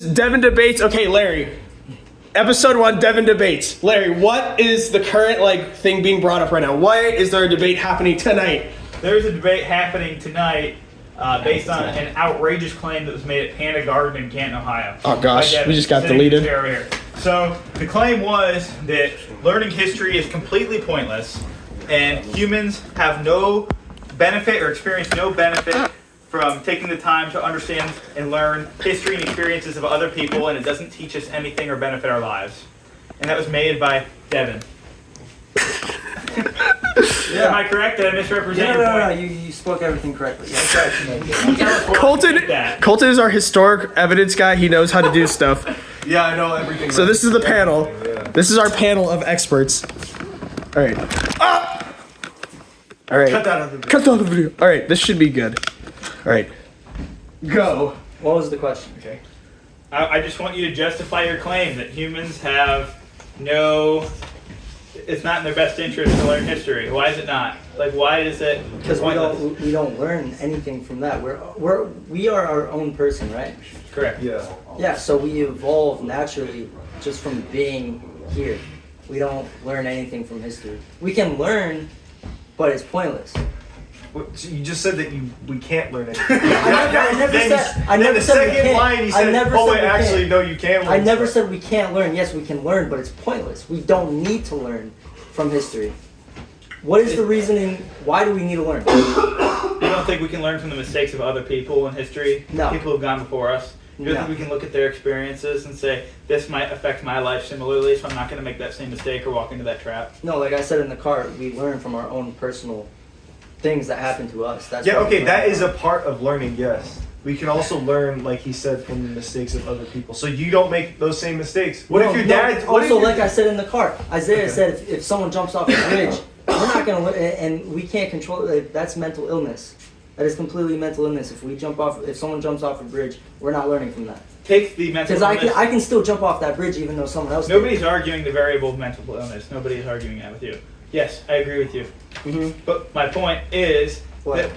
Devin debates. Okay, Larry. Episode 1, Devin debates. Larry, what is the current thing being brought up right now? Why is there a debate happening tonight? There's a debate happening tonight based on an outrageous claim that was made at Panda Garden in Canton, Ohio. Oh gosh, Devin, we just got sitting deleted. over here. So the claim was that learning history is completely pointless, and humans have no benefit or experience no benefit from taking the time to understand and learn history and experiences of other people, and it doesn't teach us anything or benefit our lives. And that was made by Devin. Yeah. Am I correct? Did I misrepresent your No, point? you spoke everything correctly. Colton is our historic evidence guy. He knows how to do stuff. Yeah, I know everything. So this is the panel. This is our panel of experts. All right. All right. Cut that out of the video. Cut that out of the video. All right. This should be good. All right. Go. What was the question? Okay. I just want you to justify your claim that humans have no. It's not in their best interest to learn history. Why is it not? Why is it? Because pointless? we don't learn anything from that. We are our own person, right? Correct. Yeah. Yeah. So we evolve naturally just from being here. We don't learn anything from history. We can learn, but it's pointless. So you just said that we can't learn it. I never the said we second can't. line he I said, never "Oh said wait, we actually, can't. no, you can learn." I never stuff." said we can't learn. Yes, we can learn, but it's pointless. We don't need to learn from history. What is the reasoning? Why do we need to learn? You don't think we can learn from the mistakes of other people in history? No. People who've gone before us. You don't No. think we can look at their experiences and say this might affect my life similarly, so I'm not going to make that same mistake or walk into that trap? No, like I said in the car, we learn from our own personal things that happen to us. That's Yeah, what we okay, learn that is from. a part of learning. Yes, we can also learn, like he said, from the mistakes of other people. So you don't make those same mistakes. What if your dad? What if Also, your- like I said in the car, Isaiah Okay. said if someone jumps off a bridge, we're not gonna, and we can't control it. That's mental illness. That is completely mental illness. If someone jumps off a bridge, we're not learning from that. Take the mental Because illness. I can still jump off that bridge even though someone else. Nobody's arguing the variable of mental illness. Nobody is arguing that with you. Yes, I agree with you. Mm-hmm. But my point is What? that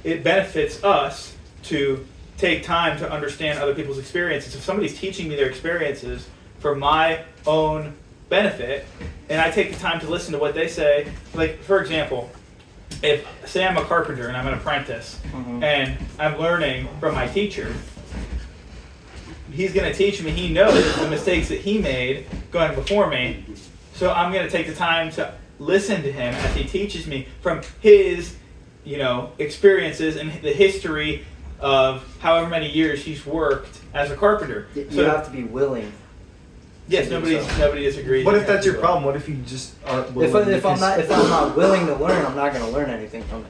it benefits us to take time to understand other people's experiences. If somebody's teaching me their experiences for my own benefit, and I take the time to listen to what they say, for example, if say I'm a carpenter and I'm an apprentice, Mhm. and I'm learning from my teacher, he's going to teach me. He knows the mistakes that he made going before me, so I'm going to take the time to listen to him as he teaches me from his, experiences and the history of however many years he's worked as a carpenter. You So have to be willing. yes, to do nobody disagrees. What if that's your problem? What if you just aren't willing? If I'm not willing to learn, I'm not gonna learn anything from it.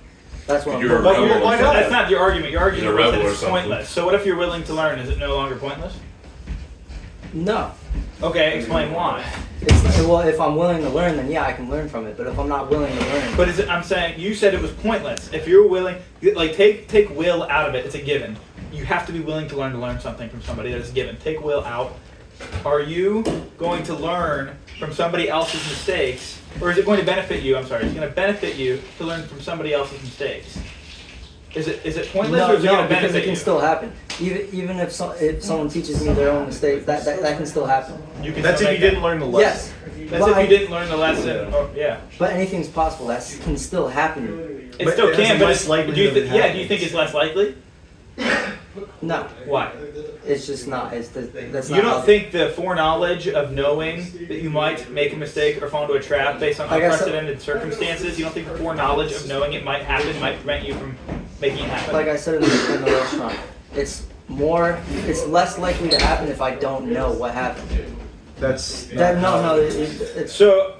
That's what I'm. You're a But rebel. why not? that's not your argument. Your argument He's a was that rebel or it's something. pointless. So what if you're willing to learn? Is it no longer pointless? No. Okay, explain why. Well, if I'm willing to learn, then yeah, I can learn from it. But if I'm not willing to learn, But I'm saying you said it was pointless. If you're willing, take will out of it. It's a given. You have to be willing to learn something from somebody. That is a given. Take will out. Are you going to learn from somebody else's mistakes, or is it going to benefit you? I'm sorry. Is it going to benefit you to learn from somebody else's mistakes? Is it pointless, or is it going no, to because benefit it can you? still happen. Even if someone teaches me their own mistakes, that can still happen. You can That's still if you make didn't learn the Yes, lesson. That's if you didn't learn the lesson. Oh, yeah. but anything's possible. That can still happen. It But still it has can, a but less do likelihood you of it do you happening. think it's less likely? No, Why? it's just not. That's not. You don't how- think the foreknowledge of knowing that you might make a mistake or fall into a trap based on Like I said- unprecedented circumstances, you don't think the foreknowledge of knowing it might happen might prevent you from making it happen? Like I said in the restaurant, it's less likely to happen if I don't know what happened. That's It's So,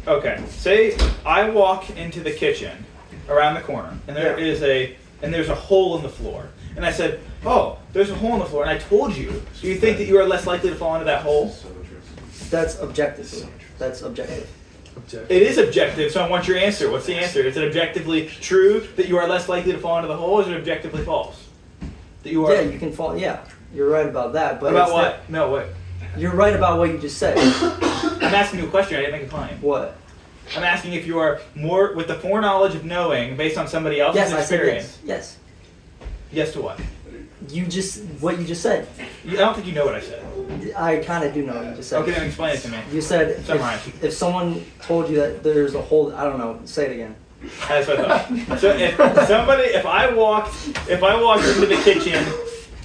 okay, say I walk into the kitchen around the corner and there's a hole in the floor. And I said, oh, there's a hole in the floor. And I told you, do you think that you are less likely to fall into that hole? that's objective. That's objective. It is objective, so I want your answer. What's the answer? Is it objectively true that you are less likely to fall into the hole, or is it objectively false? That you are. Yeah, you can fall. Yeah, you're right about that. But About it's what? No, what? You're right about what you just said. I'm asking you a question. I didn't make a claim. What? I'm asking if you are more with the foreknowledge of knowing based on somebody else's Yes, I said experience. yes. Yes. Yes to what? what you just said. I don't think you know what I said. I kind of do know what you just said. Okay, then explain it to me. You said Summarize. if someone told you that there's a hole, I don't know. Say it again. That's what I thought. So if I walked into the kitchen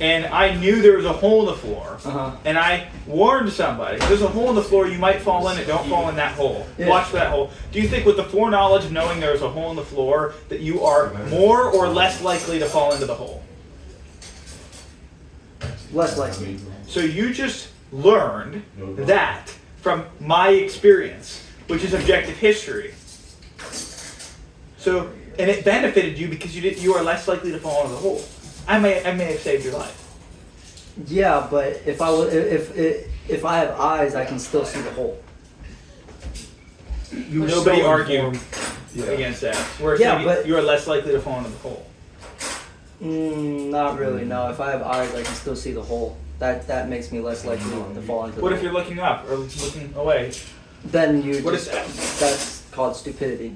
and I knew there was a hole in the floor, and I warned somebody, there's a hole in the floor, you might fall in it, don't fall in that hole. Yeah. Watch for that hole. Do you think with the foreknowledge of knowing there's a hole in the floor that you are more or less likely to fall into the hole? Less likely. So you just learned that from my experience, which is objective history. So, and it benefited you because you are less likely to fall into the hole. I may have saved your life. Yeah, but if I have eyes, I can still see the hole. You were Nobody so argued informed. Yeah. against that. Where Yeah, but- you are less likely to fall into the hole. Not really. No. If I have eyes, I can still see the hole. That makes me less likely to fall into. What the if hole. you're looking up or looking away? Then you. What just, is that? That's called stupidity.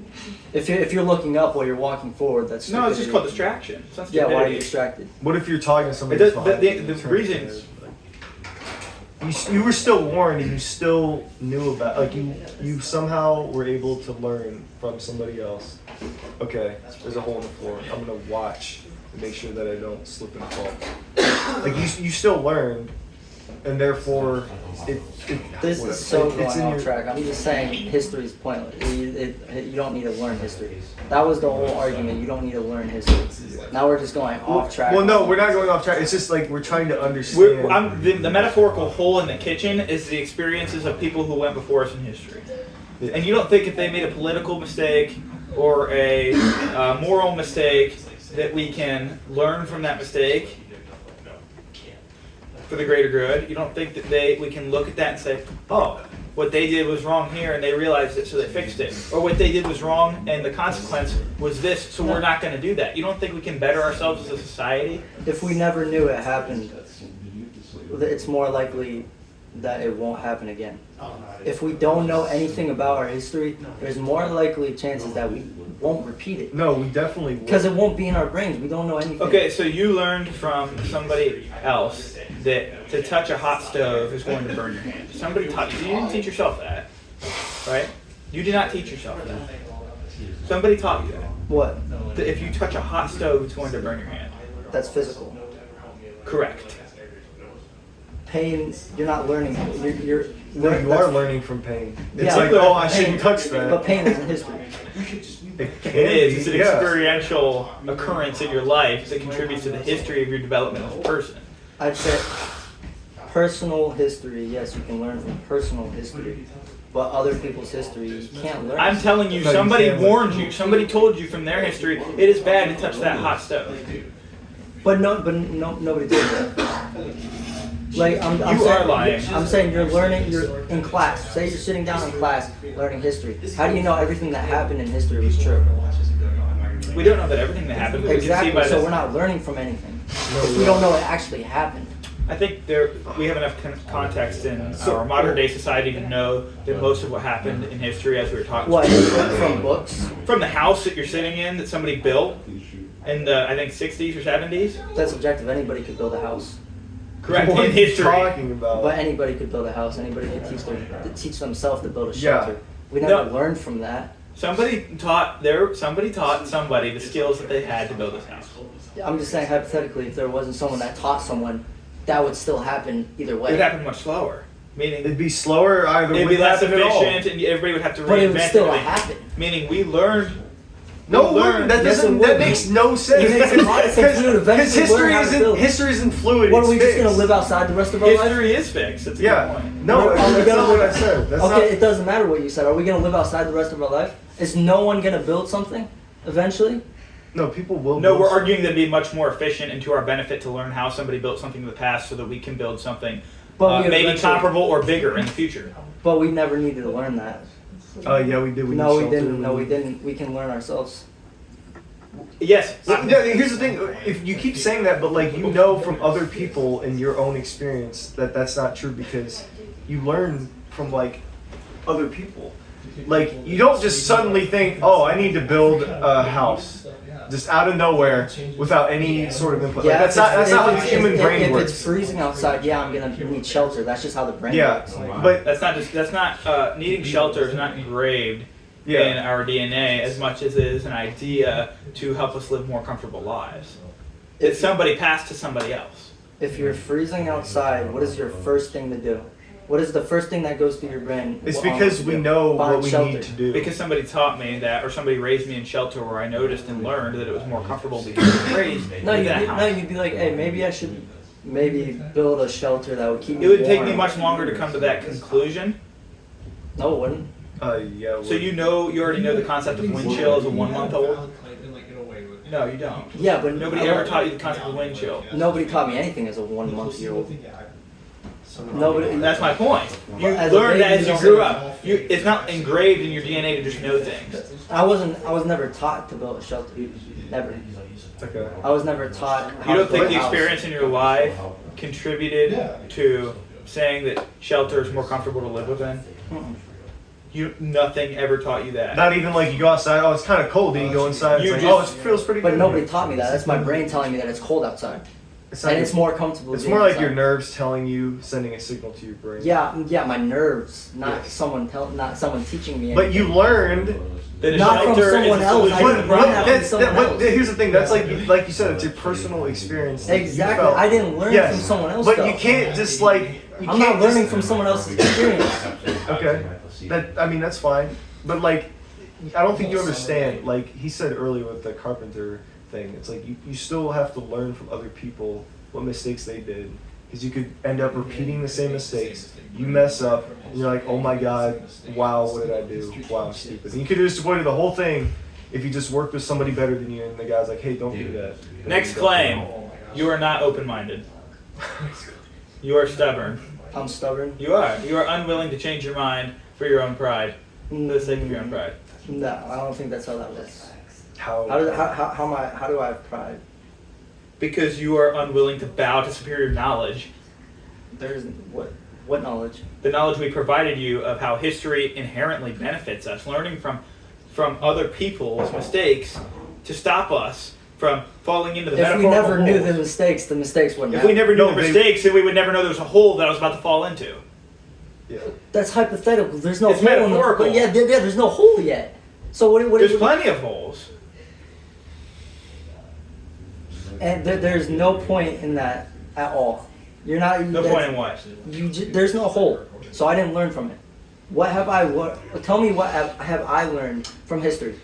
If you're looking up while you're walking forward, that's stupidity. No, it's just called distraction. It's not Yeah, why are you stupidity. distracted? What if you're talking to somebody? It does- that's behind the you? reasons- You were still warned, and you still knew about. Like you somehow were able to learn from somebody else. Okay, there's a hole in the floor. I'm gonna watch and make sure that I don't slip and fall. Like you still learned, and therefore it This whatever. is so It's going in off your- track. I'm just saying history is pointless. You don't need to learn history. That was the whole argument. You don't need to learn history. Now we're just going off track. Well, no, we're not going off track. It's just like we're trying to understand. The metaphorical hole in the kitchen is the experiences of people who went before us in history. Yeah. And you don't think if they made a political mistake or a moral mistake that we can learn from that mistake for the greater good? You don't think that we can look at that and say, oh, what they did was wrong here and they realized it so they fixed it. Or what they did was wrong and the consequence was this, so we're not going to do that. You don't think we can better ourselves as a society? If we never knew it happened, it's more likely that it won't happen again. If we don't know anything about our history, there's more likely chances that we won't repeat it. No, we definitely will. Because it won't be in our brains. We don't know anything. Okay, so you learned from somebody else that to touch a hot stove is going to burn your hand. Somebody taught you. You didn't teach yourself that, right? You did not teach yourself that. Somebody taught you that. What? That if you touch a hot stove, it's going to burn your hand. That's physical. Correct. Pain, you're not learning. You're No, you that's- are learning from pain. It's Yeah, like, but oh, I pain- shouldn't touch that. But pain isn't history. It can It is. It's be, an yeah. experiential occurrence in your life that contributes to the history of your development as a person. I'd say personal history, yes, you can learn from personal history. But other people's history, you can't learn. I'm telling you, No, you somebody can't. warned you. Somebody told you from their history it is bad to touch that hot stove. But nobody did that. Like I'm You saying, are lying. I'm saying you're learning. You're in class. Say you're sitting down in class learning history. How do you know everything that happened in history was true? We don't know that everything that happened. But we can see Exactly. by So this. we're not learning from anything. If we don't know it actually happened. I think we have enough context in our modern day society to know that most of what happened in history, as we were talking, What from books? from the house that you're sitting in that somebody built in the I think 60s or 70s. That's objective. Anybody could build a house. Correct. What In are you history. talking about? But anybody could build a house. Anybody could teach themselves to build a Yeah. shelter. We never No. learned from that. Somebody taught somebody the skills that they had to build this house. I'm just saying hypothetically, if there wasn't someone that taught someone, that would still happen either It way. would happen much slower. Meaning It'd be slower either. it'd be wouldn't less happen at all. efficient and everybody would have to But it would reinvent still everything. happen. Meaning we learned. No, we it wouldn't. That Yes, it doesn't. would. That makes no sense. It makes a lot of sense. We would eventually history learn how to isn't build. history isn't fluid. What are it's we just fixed. gonna live outside the rest of our life? History is fixed. It's a good Yeah. point. No, Are we that's gonna not what I live- said. That's Okay, not. it doesn't matter what you said. Are we gonna live outside the rest of our life? Is no one gonna build something eventually? No, people will. No, build we're something. arguing that it'd be much more efficient and to our benefit to learn how somebody built something in the past so that we can build something But we maybe eventually- comparable or bigger in the future. But we never needed to learn that. Yeah, we did. No, we shelter. didn't. No, we didn't. We can learn ourselves. Yes. Yeah, here's the thing. If you keep saying that, but like you know from other people in your own experience that that's not true because you learn from like other people. Like you don't just suddenly think, oh, I need to build a house. just out of nowhere without any sort of input. Yeah, Like, that's not how the human if brain If works. it's freezing outside, yeah, I'm gonna need shelter. That's just how the brain Yeah, works. but That's not needing shelter is not engraved in yeah, our DNA as much as it is an idea to help us live more comfortable lives. It's somebody passed to somebody else. If you're freezing outside, what is your first thing to do? What is the first thing that goes through your brain? it's because we know Find what we shelter. need to do. Because somebody taught me that, or somebody raised me in shelter where I noticed and learned that it was more comfortable being raised No, in you'd that be, house. no, you'd be like, hey, maybe I should build a shelter that would keep me It would take me warm. much longer to come to that conclusion. No, it wouldn't. Yeah. So you already know the concept of wind chill as a 1 month old? No, you don't. Yeah, but Nobody ever taught you the concept of wind chill. Nobody taught me anything as a 1 month year old. Nobody. That's my point. You As a learned that baby, as you you grew don't- up. It's not engraved in your DNA to just know things. I was never taught to build a shelter. Never. Okay. I was never taught how You to don't think build the a house. experience in your life contributed to saying that shelter is more comfortable to live within? Mm-mm. Nothing ever taught you that. Not even like you go outside. Oh, it's kind of cold. Then you go inside. It's You like, just- oh, it feels pretty But good. nobody taught me that. That's my brain telling me that it's cold outside, It's not and your- it's more comfortable. It's being more like inside. your nerves telling you, sending a signal to your brain. Yeah, my nerves, not Yes. not someone teaching me. But you anything. learned. That a Not from shelter someone is a else. solution. I didn't learn that from someone else. Here's the thing. That's like you said. It's your personal experience. that you Exactly. felt. I didn't learn Yes. from someone else. But though. you can't just like. You I'm can't not learning just- from someone else's experience. Okay. I mean that's fine. But like, I don't think you understand. Like he said earlier with the carpenter thing. It's like you still have to learn from other people what mistakes they did. Because you could end up repeating the same mistakes. You mess up, and you're like, oh my god, wow, what did I do? Wow, I'm stupid. And you could have just avoided the whole thing if you just worked with somebody better than you, and the guy's like, hey, don't do that. Next claim. You are not open-minded. You are stubborn. I'm stubborn. You are. You are unwilling to change your mind for your own pride. For the sake of your own pride. No, I don't think that's how that works. How? How do I have pride? Because you are unwilling to bow to superior knowledge. There's what knowledge? The knowledge we provided you of how history inherently benefits us. Learning from other people's mistakes to stop us from falling into the If we metaphorical never knew holes. the mistakes wouldn't If we happen. never knew No, the they- mistakes, then we would never know there was a hole that I was about to fall into. Yeah. That's hypothetical. There's no It's hole in the, metaphorical. but yeah, there's no hole yet. So what? There's plenty of holes. And there's no point in that at all. You're not. No point in what? There's no hole. So I didn't learn from it. What have I? Tell me what have I learned from history?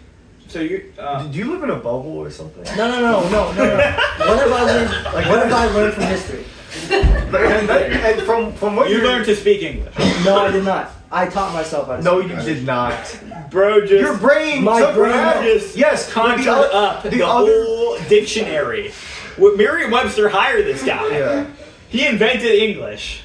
So you. Did you live in a bubble or something? No. What have I learned? What have I learned from history? And from what You you're- learned to speak English. No, I did not. I taught myself how to. No, speak you English. did not. Bro, just. Your brain My took brain it out. just Yes, but conjured the other- up the, the other. whole dictionary. Merriam-Webster hired this guy. Yeah. He invented English.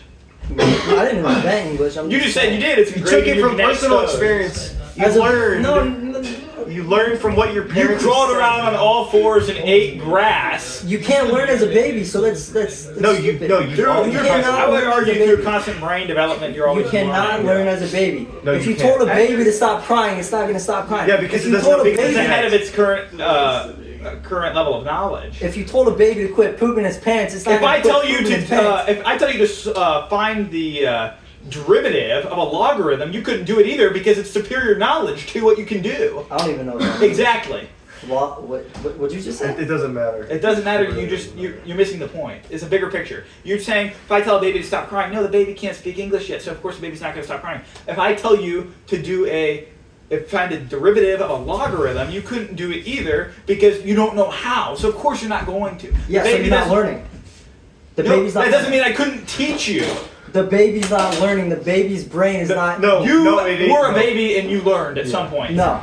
I didn't invent English. I'm You just said you did. It's You engraved took in it your from genetic personal code. experience. You As a- learned. No, You learned from what your You parents. crawled said. around on all fours and ate grass. you can't learn as a baby. So that's No, you stupid. no, you. Through, all- you through cannot I would learn as a argue baby. through constant brain development, you're You always cannot learning. learn as a baby. No, if you you told a can't. baby to stop crying, it's not going to stop crying. Yeah, because if it you doesn't- told a because It's baby, ahead of its current level of knowledge. if you told a baby to quit pooping its pants, it's not If going I to quit tell you pooping its to, pants. if I tell you to find the derivative of a logarithm, you couldn't do it either because it's superior knowledge to what you can do. I don't even know that. Exactly. What you just said? It doesn't matter. It doesn't matter. You're missing the point. It's a bigger picture. You're saying if I tell a baby to stop crying, no, the baby can't speak English yet, so of course the baby's not going to stop crying. If I tell you to find a derivative of a logarithm, you couldn't do it either because you don't know how. So of course you're not going to. Yeah, The so baby you're not doesn't- learning. The No, baby's not. that doesn't mean I couldn't teach you. The baby's not learning. The baby's brain is not. No, You it ain't- were a no. baby and you learned at some point. No,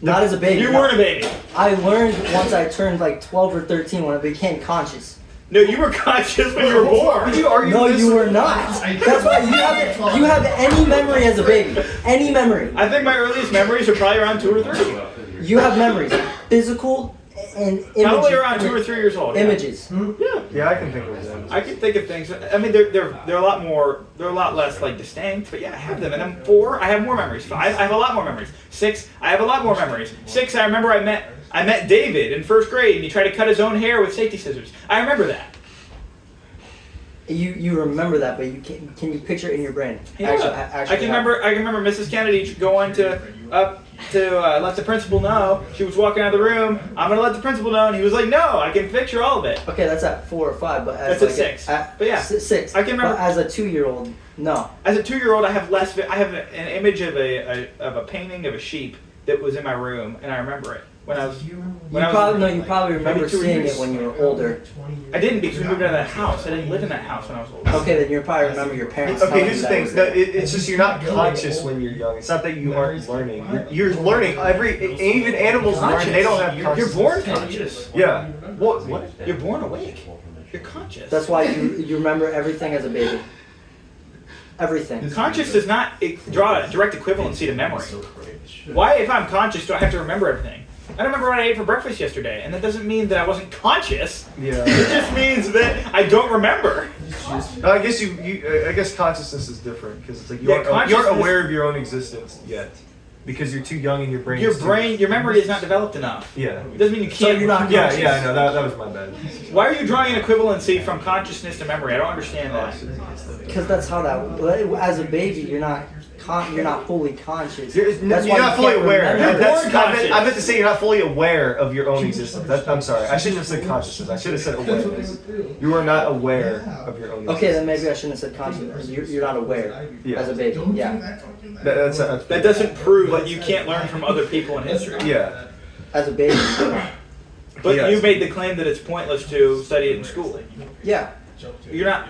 not as a baby. You no. weren't a baby. I learned once I turned like 12 or 13 when I became conscious. No, you were conscious when you were born. Would you argue No, this? you were not. That's why you have any memory as a baby. Any memory. I think my earliest memories are probably around 2 or 3. You have memories. Physical, and Probably images, around 2 or 3 years old. yeah. images. Yeah, I can think of them. I can think of things. I mean, they're a lot more. They're a lot less like distinct. But yeah, I have them. And I'm 4. I have more memories. 5. I have a lot more memories. 6. I have a lot more memories. 6. I remember I met David in 1st grade, and he tried to cut his own hair with safety scissors. I remember that. You remember that, but you can you picture it in your brain? Yeah. Actually, I can remember Mrs. Kennedy going to let the principal know. She was walking out of the room. I'm gonna let the principal know, and he was like, "No, I can picture all of it." Okay, that's at 4 or 5, but as That's at like 6. At, But yeah, 6. I can remember- But as a 2-year-old, no. As a 2-year-old, I have less. I have an image of a painting of a sheep that was in my room, and I remember it when I was. You probably remember maybe 2 seeing years. it when you were older. I didn't because we moved out of that house. I didn't live in that house when I was old. Okay, then you probably remember your parents. Okay, telling here's you the that thing. was No, there. it's just you're not conscious when you're young. It's not that you aren't learning. You're learning. Even animals learn. They don't have You're consciousness. born conscious. Yeah. What? You're born awake. You're conscious. That's why you remember everything as a baby. Everything. Conscious does not draw a direct equivalency to memory. Why, if I'm conscious, do I have to remember everything? I don't remember what I ate for breakfast yesterday, and that doesn't mean that I wasn't conscious. Yeah. It just means that I don't remember. I guess I guess consciousness is different because it's like you Yeah, aren't consciousness- aware of your own existence yet because you're too young and your brain. Your memory is not developed enough. Yeah. It doesn't mean you So can't. you're not Yeah, conscious. yeah, I know that was my bad. Why are you drawing an equivalency from consciousness to memory? I don't understand that. Because that's how as a baby, you're not fully conscious. You're That's why not you fully can't aware. remember. You're That's, born I conscious. meant to say you're not fully aware of your own existence. I'm sorry. I shouldn't have said consciousness. I should have said awareness. You are not aware of your own existence. Okay, then maybe I shouldn't have said conscious. You're not aware Yeah. as a baby. Yeah, That's That doesn't prove that you can't learn from other people in history. Yeah. as a baby. But Yes. you made the claim that it's pointless to study it in school. Yeah,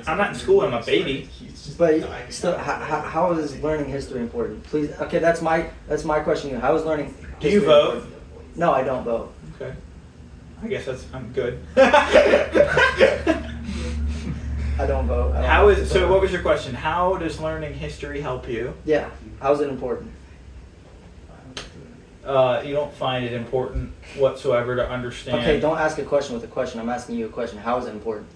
I'm not in school. I'm a baby. but still, how is learning history important? Please. Okay, that's my question to you. How is learning? Do you history vote? important? No, I don't vote. Okay. I guess I'm good. I don't vote. I don't How vote. is so? What was your question? How does learning history help you? Yeah. How is it important? You don't find it important whatsoever to understand. Okay, don't ask a question with a question. I'm asking you a question. How is it important?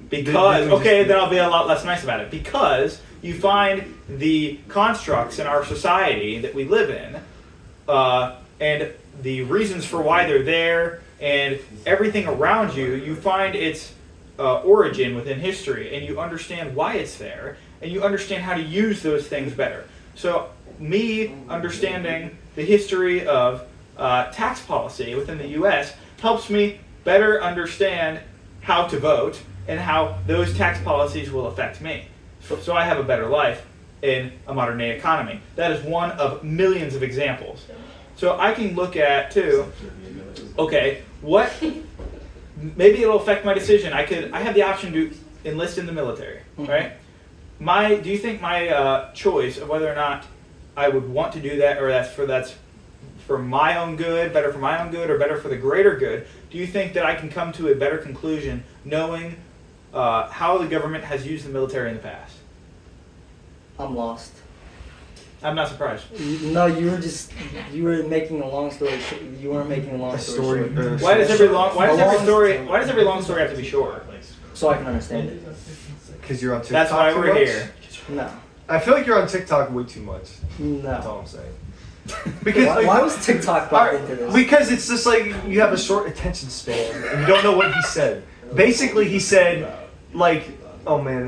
Because okay, then I'll be a lot less nice about it. Because you find the constructs in our society that we live in, and the reasons for why they're there, and everything around you. You find its origin within history, and you understand why it's there, and you understand how to use those things better. So, me understanding the history of tax policy within the U.S. helps me better understand how to vote and how those tax policies will affect me. So I have a better life in a modern day economy. That is one of millions of examples. So I can look at too, okay, what maybe it'll affect my decision. I have the option to enlist in the military, right? Do you think my choice of whether or not I would want to do that, or that's for my own good, better for my own good, or better for the greater good, do you think that I can come to a better conclusion knowing how the government has used the military in the past? I'm lost. I'm not surprised. No, you were making a long story. You weren't making a long story short. Why does every long story have to be short? So I can understand it. Because you're on TikTok. That's why too we're much? here. No. I feel like you're on TikTok way too much. That's all No. I'm saying. Because Why was TikTok brought into this? Because it's just like you have a short attention span and you don't know what he said. Basically, he said like, "Oh man."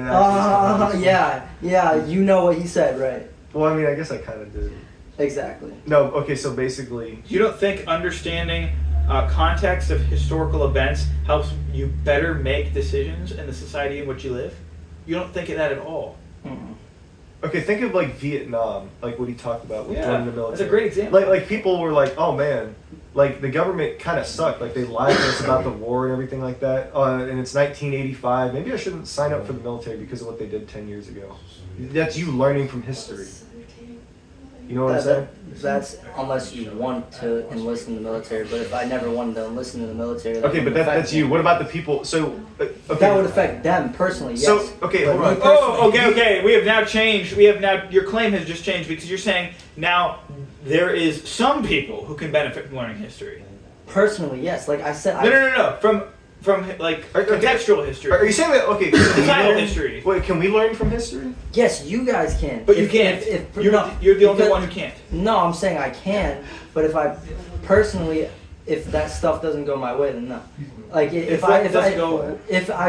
Yeah. You know what he said, right? Well, I mean, I guess I kind of did. Exactly. No, okay. So basically, You don't think understanding context of historical events helps you better make decisions in the society in which you live? You don't think of that at all. Mm-mm. okay, think of like Vietnam, like what he talked about with joining the military. That's a great example. Like people were like, "Oh man." Like the government kind of sucked. Like they lied to us about the war and everything like that. And it's 1985. Maybe I shouldn't sign up for the military because of what they did 10 years ago. That's you learning from history. You know what I'm saying? That's unless you want to enlist in the military. But if I never wanted to enlist in the military, that Okay, but wouldn't affect that's you. me. What about the people? So, okay. That would affect them personally. Yes. So, okay, But hold me on. personally- Oh, okay. We have now changed. Your claim has just changed because you're saying now there is some people who can benefit from learning history. Personally, yes. Like I said, No. From like contextual history. Are you saying that? Okay, can we Societal learn- history. Wait, can we learn from history? Yes, you guys can. But you can't. You're the only one who can't. No, I'm saying I can, but if I personally, if that stuff doesn't go my way, then no. Like if I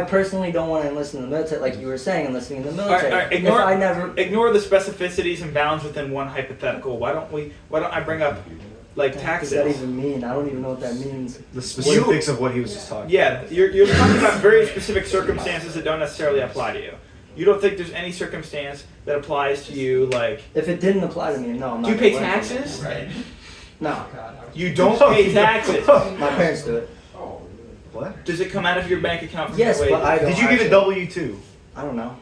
personally don't want to enlist in the military, like you were saying, enlisting in the military. All right, ignore the specificities and bounds within one hypothetical. Why don't I bring up like What taxes? does that even mean? I don't even know what that means. The specifics of what he was just talking. Yeah, you're talking about very specific circumstances that don't necessarily apply to you. You don't think there's any circumstance that applies to you, like If it didn't apply to me, no, I'm not. do you pay gonna learn from it. taxes? No, You don't pay taxes. my parents do it. What? Does it come out of your bank account? From Yes, your but I wages? don't. Did you get a W-2? I don't know.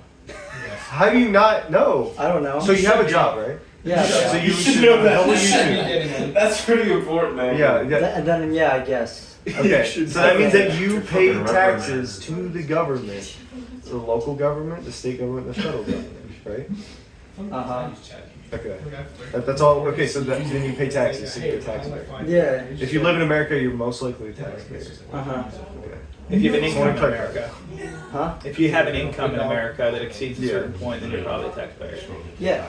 How do you not know? I don't know. So you have a job, right? Yeah. So but- you should know that. W-2. That's pretty important, man. Yeah. And then yeah, I guess. Okay. So that means that you pay taxes to the government, the local government, the state government, the federal government, right? Uh-huh. Okay. That's all. Okay. So then you pay taxes. So you're a taxpayer. Yeah. If you live in America, you're most likely a taxpayer. Uh-huh. Okay. If you have an income in Sorry. America, Huh? if you have an income in America that exceeds a certain point, then you're probably a taxpayer. Yeah.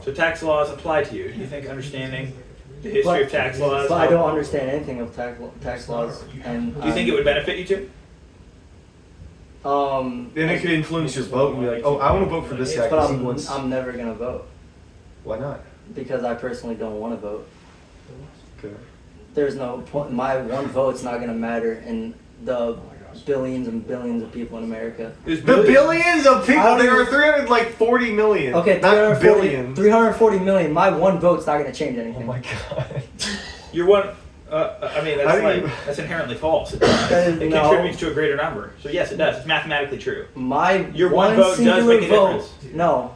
So tax laws apply to you. Do you think understanding the history of tax laws? But I don't understand anything of tax laws, and Do you think it would benefit you to? Then it could influence your vote and be like, oh, I want to vote for this guy But because he wants. I'm never gonna vote Why not? because I personally don't want to vote. Okay. There's no point. My one vote's not gonna matter in the billions and billions of people in America. There's The billions of I people. don't There are even- 340 million. Okay, not 340, billion. 340 million. My one vote's not gonna change Oh anything. my god. You're one. I mean, How that's do like you- that's inherently false. It No. contributes to a greater number. So yes, it does. It's mathematically true. My Your one vote does singular make a vote. difference.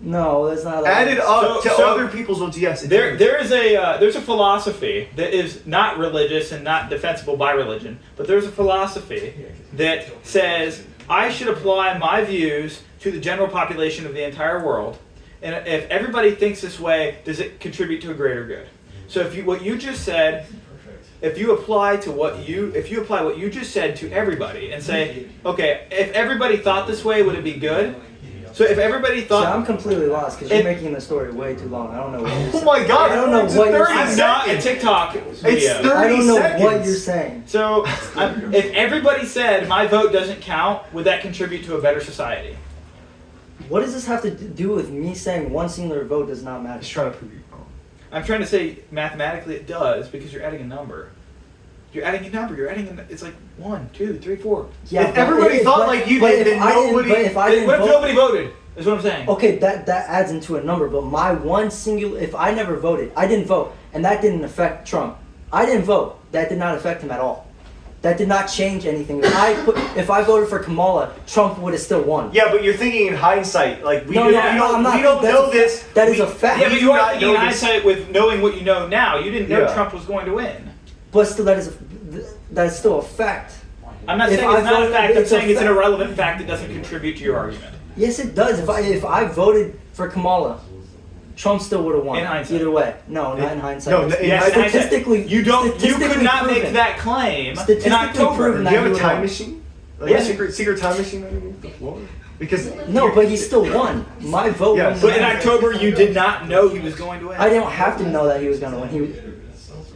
No, that's not. Added up So- to so- other people's votes, yes. It There, is. there's a philosophy that is not religious and not defensible by religion, but there's a philosophy that says I should apply my views to the general population of the entire world, and if everybody thinks this way, does it contribute to a greater good? So what you just said, if you apply what you just said to everybody and say, okay, if everybody thought this way, would it be good? So if everybody So thought, I'm completely lost because you're If- making the story way too long. I don't know what you're Oh saying. my god. I don't know it's what you're 30 I'm saying. not a seconds. TikTok It's video. 30 I don't know seconds. what you're saying. So, if everybody said my vote doesn't count, would that contribute to a better society? What does this have to do with me saying one singular vote does not matter? Just trying to prove you wrong. I'm trying to say mathematically it does because you're adding a number. You're adding a number. It's like 1, 2, 3, 4. Yeah, If everybody thought like you did, then nobody- But if I didn't What if vote, nobody voted? Is what I'm saying. okay, that adds into a number. But my one singular, if I never voted, I didn't vote, and that didn't affect Trump. I didn't vote. That did not affect him at all. That did not change anything. If I voted for Kamala, Trump would have still won. Yeah, but you're thinking in hindsight. Like we No, don't, no, we no, don't, I'm not. we don't That's know a- this. that is We- a fact. Yeah, we but do you are not thinking know in this. hindsight with knowing what you know now. You didn't know Yeah. Trump was going to win. But still, that is still a fact. I'm not If saying I it's not a voted, fact. I'm it's a saying it's an fact. irrelevant fact that doesn't contribute to your argument. Yes, it does. If I voted for Kamala, Trump still would have won. In hindsight. Either way. No, not in hindsight. No, in Yes, in hindsight. statistically, You could statistically not make proven. that claim in Statistically October. proven Do you have he a would time won. machine? Like Yes. a secret time machine underneath the floor? Because No, but he still won. My vote. Yes. won. But in October, you did not know he was going to win. I didn't have to know that he was gonna win.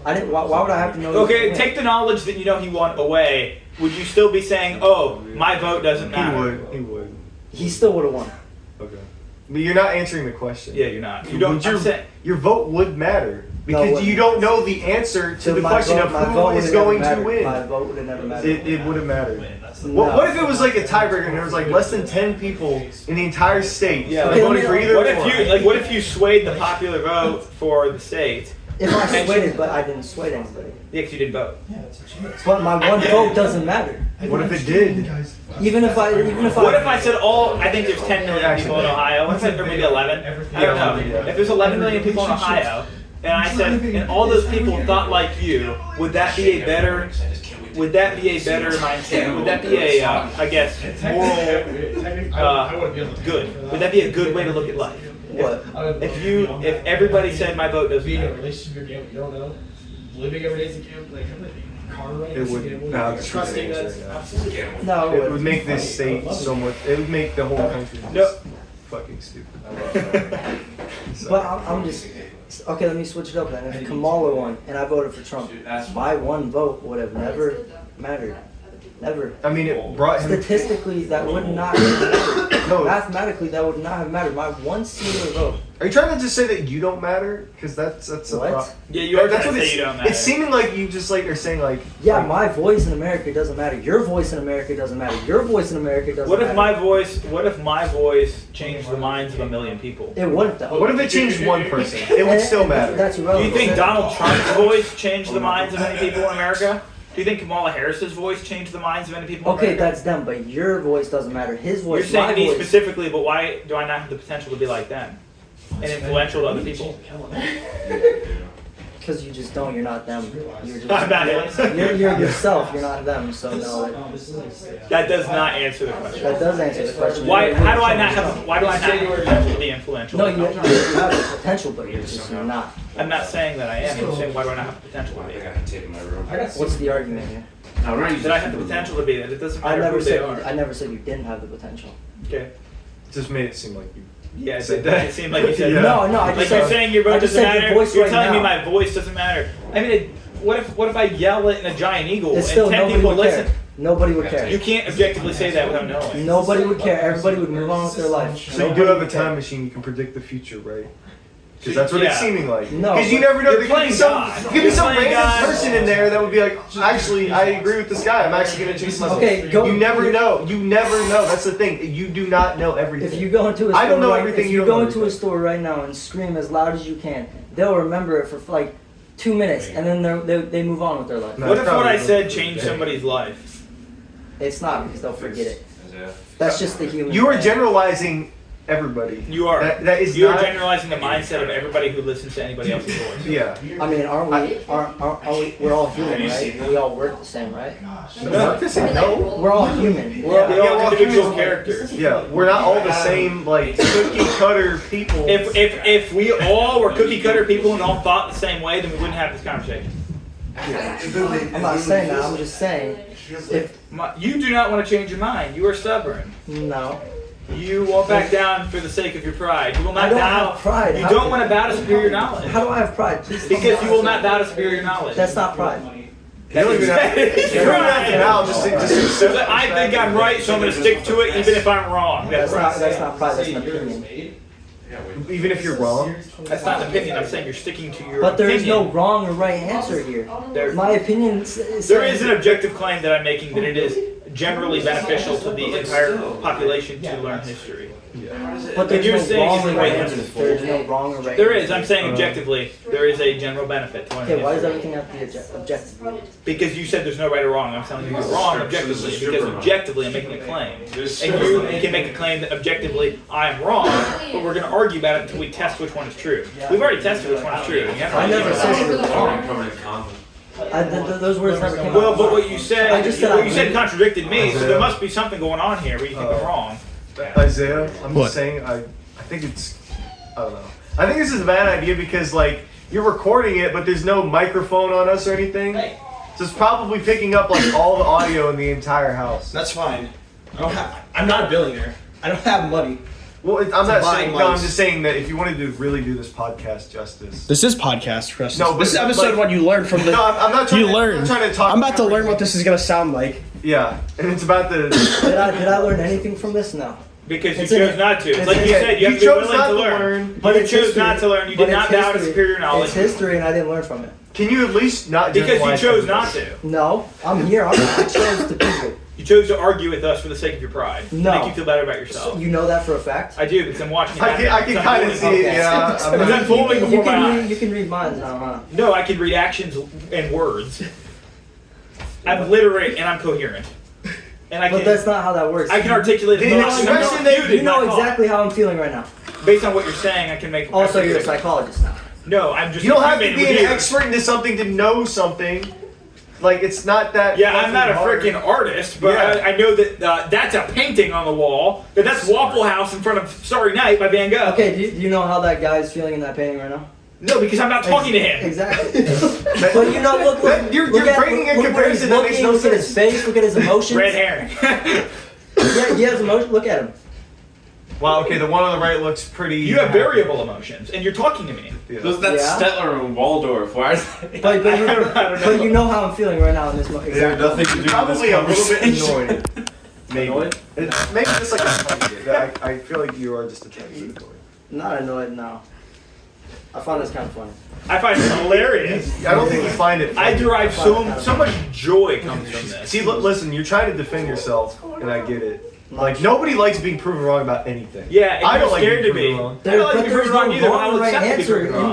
I didn't. Why would I have to know? he was Okay, gonna win? take the knowledge that you know he won away. Would you still be saying, "Oh, my vote doesn't he matter"? would. He would. He still would have won. Okay. But you're not answering the question. Yeah, you're not. You don't. Would I'm your, saying, your vote would matter because wouldn't. you don't know the answer to So the my question vote- of my who vote is would've never going to mattered. win. My vote would have never mattered. It wouldn't matter. No. What if it was like a tiebreaker and there was like less than 10 people in the entire state Yeah, Okay, voting let for me- either what or? if you swayed the popular vote for the state? If I swayed it, but I didn't sway anybody. Yeah, 'cause you didn't vote. But my one vote doesn't matter. What if it did? Even if I. What if I said I think there's 10 million people in Ohio, let's say, or maybe 11. I don't know. Yeah. If there's 11 million people in Ohio, and I said, and all those people thought like you, would that be a better mindset? Would that be a, I guess, moral good? Would that be a good way to look at life? What? If everybody said my vote doesn't Being in a matter. relationship, you don't know. living every day as a gambler, like car rides, It would gambling, have to trusting be that's right now. absolutely No, It would make this state so much. It would make the whole country just No. fucking stupid. So- But I'm just okay. Let me switch it up then. If Kamala won and I voted for Trump, my one vote would have never mattered. Never. I mean, it brought him. Statistically, that would not have mattered. No. Mathematically, that would not have mattered. My one singular vote. Are you trying to just say that you don't matter? Because that's a What? pro- Yeah, you are That's trying what to it's, say you don't matter. it's seeming like you just like are saying like. Yeah, like, my voice in America doesn't matter. Your voice in America doesn't matter. Your voice in America doesn't What matter. if my voice changed the minds of a million people? It wouldn't though. What if it changed one person? It would still matter. That's Do irrelevant. you think Donald Trump's voice changed the minds of any people in America? Do you think Kamala Harris's voice changed the minds of any people in Okay, America? that's them, but your voice doesn't matter. His You're voice, saying my me voice. specifically, but why do I not have the potential to be like them? And influential to other people? Because you just don't. You're not them. You're just. I'm not him. You're yourself. You're not them. So no, That does not answer the question. that does answer the question. Why do I not have the potential to be influential? No, you have the potential, but you're not. I'm not saying that I am. I'm saying why do I not have the potential to be? What's the argument here? That I have the potential to be that. It doesn't I matter never who they said. are. I never said you didn't have the potential. Okay. Just made it seem like you. Yeah, Said it that. seemed like you said Yeah. No, no. I Like just you're said. saying your I vote just doesn't said your matter. voice You're right telling me now. my voice doesn't matter. I mean, what if I yell at a giant eagle It's and still 10 nobody people would listen? care. Nobody would care. You can't objectively say that without knowing. Nobody would care. Everybody would move on with their life. So you do Nobody have a would care. time machine. You can predict the future, right? Because that's what it's Yeah. seeming like. No, Because you but never know. you're There could be playing some, God. there could be You're some playing random God. person in there that would be like, actually, I agree with this guy. I'm actually going to change myself. Okay, go. You never know. You never know. That's the thing. You do not know everything. If you go into a store I don't know right, everything, if you you don't go know into a everything. store right now and scream as loud as you can, they'll remember it for like 2 minutes, and then they move on with their life. No. What if what I Probably. said changed somebody's life? It's not because they'll forget it. That's just the human. You are thing. generalizing everybody. You are. That is You are not. generalizing the mindset of everybody who listens to anybody else's voice. Yeah. I mean, aren't we? Aren't we? We're all human, right? We all work the same, right? No. We're all human. We're all, Yeah. we all Yeah, individual well, characters. Yeah. We're not all the same, like, cookie cutter people. If we all were cookie cutter people and all thought the same way, then we wouldn't have this conversation. I'm not saying that. I'm just saying, if You do not want to change your mind. You are stubborn. no, You won't back down for the sake of your pride. You will I not don't bow. have pride. You How- don't want to bow to superior knowledge. how do I have pride? Please. Because you will not bow to superior knowledge. That's not pride. You don't even have, you don't even have to now, just accept the I think I'm right, so I'm going to stick to it even if I'm wrong. That's That's not. right. That's not pride. That's an opinion. Even if you're wrong. That's not an opinion. I'm saying you're sticking to your But there is no opinion. wrong or right answer here. There- My opinion is. There is an objective claim that I'm making that it is generally beneficial to the entire population to learn history. But there's you're no saying wrong it's or the right way answer. it's There's no wrong or right. There is. answer. I'm saying objectively, there is a general benefit to learning Okay, why does history. everything have to be objective? Because you said there's no right or wrong. I'm telling you you're wrong objectively. Because objectively, I'm making a claim. And you can make a claim that objectively I am wrong, but we're going to argue about it until we test which one is true. We've already tested which one is true. You have to I argue never about said it. you were wrong. Those words never came out. Well, but what you said, I just said what I you said agree. contradicted me. So there must be something going on here where you think I'm wrong. Isaiah, I'm What? just saying, I think it's, I don't know. I think this is a bad idea because, like, you're recording it, but there's no microphone on us or anything. So it's probably picking up, like, all the audio in the entire house. That's fine. I'm not a billionaire. I don't have money. Well, I'm not buy saying, no, I'm mics. just saying that if you wanted to really do this podcast justice. This is podcast, Chris. No, but, this is episode like- one. You learn from the. No, I'm not trying you to, learn. I'm trying to talk. I'm about to learn what this is gonna sound like. Yeah, and it's about the. Did I learn anything from this? No. Because you It's in- chose not to. it's Like in- you said, you have to be chose willing not to learn. But You it's chose history. not to learn. You But did not it's bow to history. superior knowledge. It's history, and I didn't learn from it. Can you at least not Because you generalize chose everything? not to. No, I'm here. I chose to be here. You chose to argue with us for the sake of your pride. To No. make you feel better about yourself. You know that for a fact. I do because I'm watching it I happen. can kind of see it, Okay. yeah. It's unfolding You before my can read. eyes. You can read minds now, huh? No, I can read actions and words. I'm literate and I'm coherent. And I But can that's not how that works. I can articulate The thoughts. and I'm expression not that muted, You know not caught. exactly how I'm feeling right now. Based on what you're saying, I can make. Also, you're a psychologist now. No, I'm just. You don't have to human be with an you. expert into something to know something. Like, it's not that. Yeah, I'm not a fucking hard. freaking artist, but Yeah. I know that that's a painting on the wall. That's Waffle House in front of Starry Night by Van Gogh. Okay, do you know how that guy's feeling in that painting right now? No, because I'm not talking to him. Exactly. But you know, look, You're look at, bringing a look where he's comparison that makes looking, no look at his sense. face, look at his emotions. Red herring. Yeah, he has emotion. Look at him. Wow, okay, the one on the right looks pretty. You have variable emotions, and you're talking to me. Yeah. Those that Yeah. Stetler and Waldorf. Why? But I don't know. but you know how I'm feeling right now in this moment. They have nothing to do Probably a with this little bit conversation. annoyed. Maybe. Maybe just like a tiny bit. I feel like you are just a tiny bit annoyed. Not annoyed now. I found this kind of funny. I find it hilarious. I don't think you find it. I funny. derive so much joy comes from this. See, listen, you're trying to defend yourself, and I get it. Like, nobody likes being proven wrong about anything. Yeah, and I you're don't like scared being to proven be. wrong. I don't like But to be there's proven no wrong either. but I wrong will right accept to be answer proven in wrong.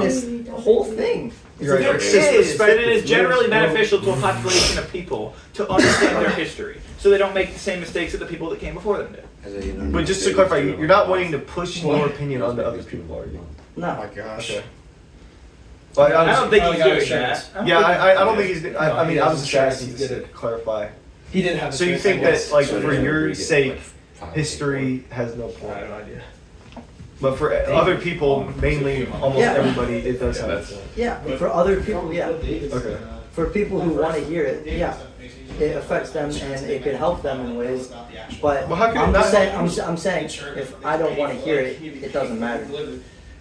this whole thing. You're right. There It's is, just but it is perspective. generally There's no- beneficial to a population of people to understand their history, so they don't make the same mistakes that the people that came before them did. But just to clarify, you're not wanting to push your opinion onto other people, are you? No. Gosh. Okay. But I don't think Oh, he's yeah, doing insurance. that. Yeah, I don't think he's. I mean, he I has was just insurance, asking he's to good. clarify. He did have. So you think that, like, for your sake, history has no I point, have no idea. but for other people, mainly almost Yeah. everybody, it does have. That's- a point. Yeah, for other people, yeah. Okay. For people who want to hear it, yeah. It affects them and it could help them in ways. But Well, how can it I'm just not- saying, I'm saying, if I don't want to hear it, it doesn't matter.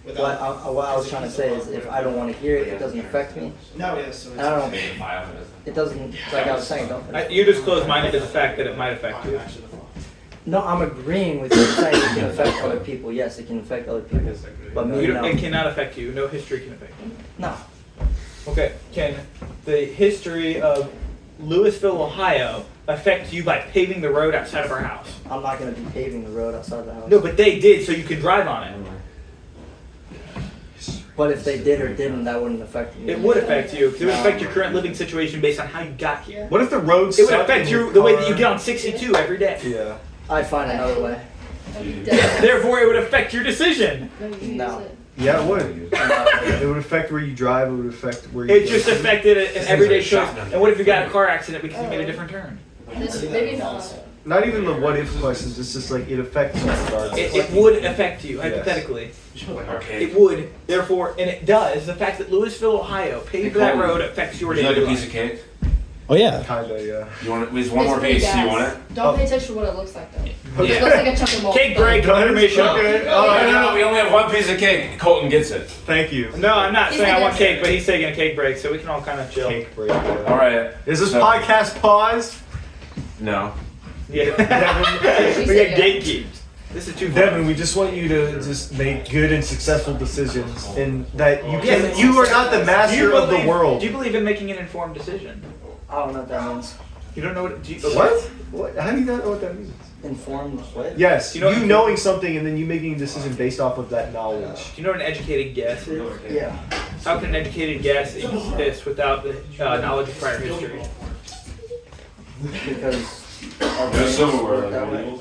What I was trying to say is, if I don't want to hear it, it doesn't affect me. No, yes. And I don't. It doesn't. Like I was saying, don't. You're just closed-minded to the fact that it might affect you. No, I'm agreeing with you saying it can affect other people. Yes, it can affect other people. But me, It no. cannot affect you. No history can affect you. No. Okay, can the history of Louisville, Ohio affect you by paving the road outside of our house? I'm not going to be paving the road outside the house. No, but they did, so you could drive on it. But if they did or didn't, that wouldn't affect me. It would affect you, because it would affect your current living situation based on how you got here. What if the roads? It would suck affect and you your the way that car- you get on 62 every day. Yeah. I'd find another way. Therefore, it would affect your decision. No. Yeah, it would. It would affect where you drive. It would affect where you. It just affected an everyday choice. And what if you got in a car accident because you made a different turn? Maybe not. Not even the what if questions. It's just like it affects you regardless. It would affect you, hypothetically. It would. Therefore, and it does. The fact that Louisville, Ohio paved that road affects your Would you like daily a piece life. of cake? Oh yeah. Kinda, yeah. You want it? There's one It's more pretty piece. Do you gas. want it? Don't pay attention to what it looks like though. Yeah. It looks like a chunk of mold. Cake break, intermission. Okay. No, no, no. We only have one piece of cake. Colton gets it. Thank you. No, I'm not He's saying I like want a- cake, but he's taking a cake break, so we can all kind of chill. Cake break. Yeah. All right. Is this So- podcast paused? No. Yeah. She we said get yeah. gatekeeped. This is too far. Devin, we just want you to just make good and successful decisions, and that you Yeah, can. but- You are not the Do you master of the believe- world. Do you believe in making an informed decision? I don't know what that means. You don't know what? Do you, What? What? How do you not know what that means? Informed what? Yes, You know- you knowing something and then you making a decision based off of that knowledge. Do you know what an educated guess is? Yeah. How can an educated guess exist without the knowledge of prior history? Because. our No brains silverware. work that way.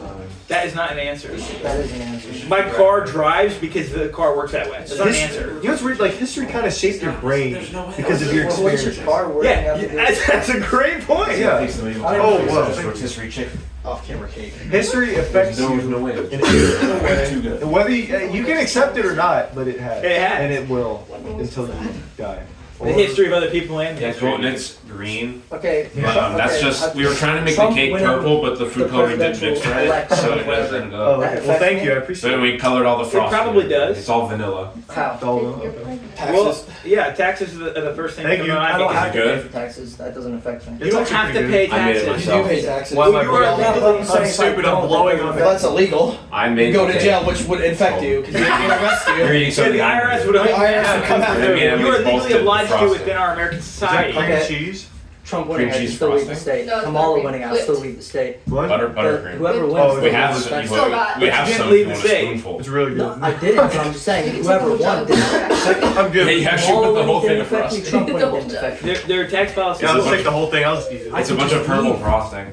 That is not an answer. That is an answer. My car drives because the car works that way. That's not an answer. You know what's weird? Like history kind of shaped your brain because of your Well, what's experience. your car working Yeah, out to do? that's a great point. Yeah. Oh, well. History chicken. Off-camera cake. History affects No, you no way. in every way. Too good. And whether you can accept it or not, but it has. It has. And it will until you die. The history of other people and the Yeah, history. Colton, it's green. Okay. That's okay, just, we were trying to make the Trump cake winning purple, but the food the coloring didn't mix presidential right, election, so it whatever. doesn't Oh, go. That okay. Well, affects thank me? you. I appreciate So it. we colored all the frosting. probably does. It's all vanilla. How? Dalton, okay. Well, Taxes. yeah, taxes are the first thing Thank to you. come to I mind. don't Is have it to pay good? for taxes. That doesn't affect me. You don't actually have to pretty pay good. I made it taxes. You do pay taxes. Why am I You are blowing- legally I'm saying if I stupid, I'm don't, blowing that on doesn't Well, that's illegal. I You made go the to cake. jail, which would infect you because you're gonna arrest You're you. eating Yeah, the something. IRS would The IRS would come after Maybe you. I You are made both legally the obliged to frosting. within our American Is that society. cream Okay. cheese? Trump winning, I Cream can cheese still leave the frosting? state. No, it's Kamala not winning, cream. I'll still leave the state. What? Butter, The- buttercream. whoever wins, Oh, the We have most some. expensive. Still got- We But have you some. didn't leave if you the want a state. spoonful. It's really No, good. I didn't. But I'm just saying, You can whoever take a won whole didn't jug. affect me. I'm good. Yeah, you actually Kamala put the whole winning thing didn't of affect me. frosting. Trump winning Double didn't affect me. Their tax policy, Yeah, I'll just take the whole thing. I'll just eat it. It's a bunch of purple frosting.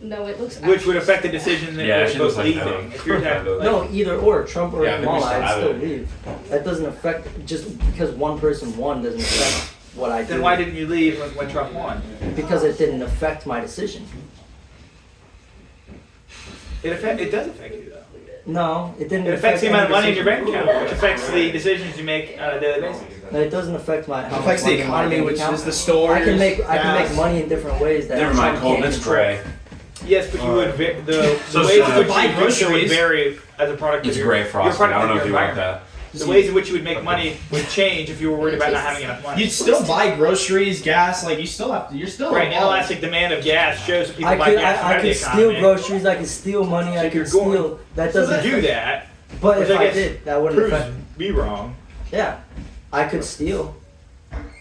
No, it looks. which would affect the decision that Yeah, you're it should look supposed to like leaving. that. If you're tax, like, No, either or, Trump or Yeah, I think we Kamala, still I'd have still it. leave. That doesn't affect, just because one person won doesn't affect what I do. then why didn't you leave when Trump won? Because it didn't affect my decision. It does affect you though. No, it didn't. It affects the amount of money in your decision. bank account, which affects the decisions you make on a daily basis. No, it doesn't affect my. It How affects much the money in my economy, bank which account. is the stores. I can make gas. money in different ways that. Never mind, Trump Colton. can't It's control. gray. Yes, but you would the So ways in sad. which Buy you do so would groceries. vary as a product It's of gray your frosting. product I don't of know if your you want environment. that. The ways in which you would make money would change if you were worried about not having enough money. You'd still buy groceries, gas. Like you still have to. You're still Right, involved. inelastic demand of gas shows that people I buy could gas I out of could the steal economy. groceries. I could steal money. So I if you're could going- steal. That So doesn't to do affect- that But which if I I guess did, that wouldn't proves affect. me wrong. Yeah, I could steal.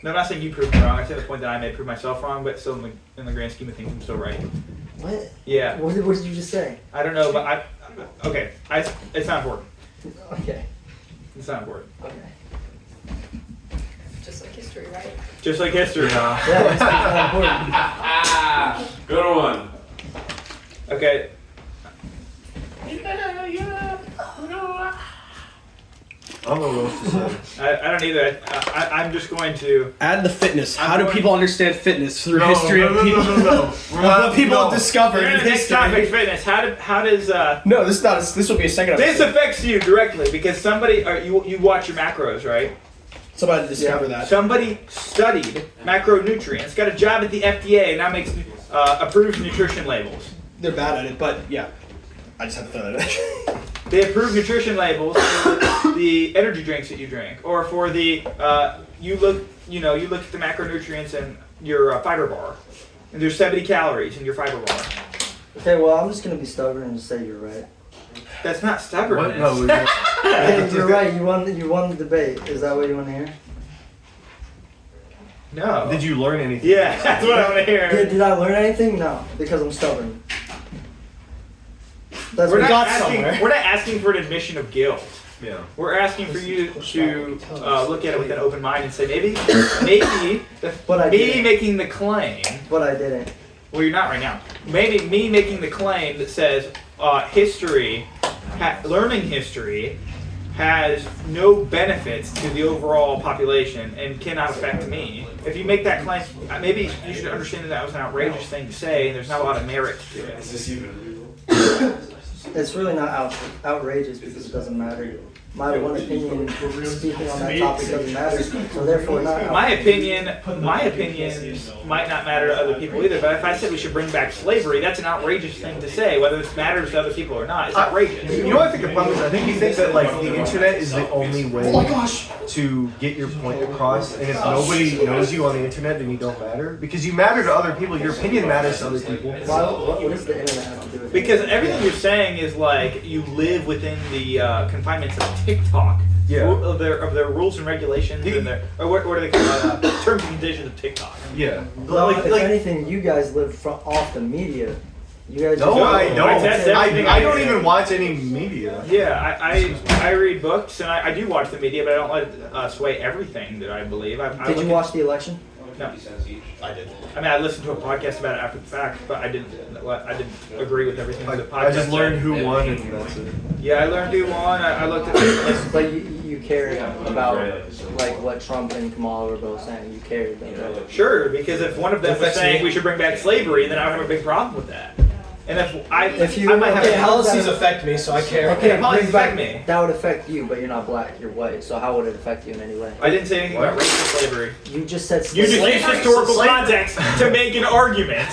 No, I'm not saying you proved me wrong. I said the point that I may prove myself wrong, but still in the grand scheme of things, I'm still right. What? Yeah, What did you just say? I don't know, but it's not important. Okay. It's not important. Okay. Just like history, right? Just like history. Yeah, it's not important. Good one. Okay. I don't know what else to say. I don't either. I'm just going to. Add the fitness. How do going- people understand fitness through No, history no, of no, people? no, no, no. We're not- What people no. have discovered We're in in the next topic, history. fitness. How does No, this is not. This will be a second this episode. affects you directly because somebody you watch your macros, right? Somebody discovered that. Somebody studied macronutrients, got a job at the FDA, and now makes approves nutrition labels. They're bad at it, but yeah. I just have to throw that in. They approve nutrition labels for the energy drinks that you drink, or for the you look at the macronutrients in your fiber bar, and there's 70 calories in your fiber bar. Okay, well, I'm just gonna be stubborn and say you're right. That's not stubbornness. What? No, Hey, you're right. You won the debate. Is that what you want to hear? No. Did you learn anything? Yeah, that's what I want to hear. Did I learn anything? No, because I'm stubborn. That's We're what not, got asking, somewhere. we're not asking for an admission of guilt. Yeah. We're asking for you to look at it with an open mind and say maybe But I me didn't. making the claim. But I didn't. Well, you're not right now. Maybe me making the claim that says learning history has no benefits to the overall population and cannot affect me. If you make that claim, maybe you should understand that was an outrageous thing to say, and there's not a lot of merit to it. It's really not outrageous because it doesn't matter. My one opinion speaking on that topic doesn't matter, so therefore not. My opinions might not matter to other people either. But if I said we should bring back slavery, that's an outrageous thing to say. Whether it matters to other people or not, it's outrageous. You know what I think the problem is? I think you think that like the internet is the only way to get your point across, and if nobody knows you on the internet, then you don't matter because you matter to other people. Your opinion matters to other people. Why, what does the internet have to do with it? Because everything you're saying is like you live within the confinements of TikTok. Yeah. Of their rules and regulations and their or what are they called? Terms and conditions of TikTok. Yeah. Well, Like, if like anything, you guys live off the media. You guys. no, just- I don't. That's everything I I don't do. even watch any media. Yeah, I read books and I do watch the media, but I don't let it sway everything that I believe. I Did look you at- watch the election? No. I did. I mean, I listened to a podcast about it after the fact, but I didn't agree with everything the podcast I just learned said. who won, and that's it. Yeah, I learned who won. I looked at But you cared about like what Trump and Kamala were both saying. You cared. Right? Sure, because if one of them was Affects saying me. we should bring back slavery, then I would have a big problem with that. And If you- I might have okay, a how- Policies affect me, so I care. Okay, It might bring back, affect me. that would affect you, but you're not black. You're white. So how would it affect you in any way? I didn't say anything about racial slavery. You just said You just used Slavery- historical slavery- context to make an argument.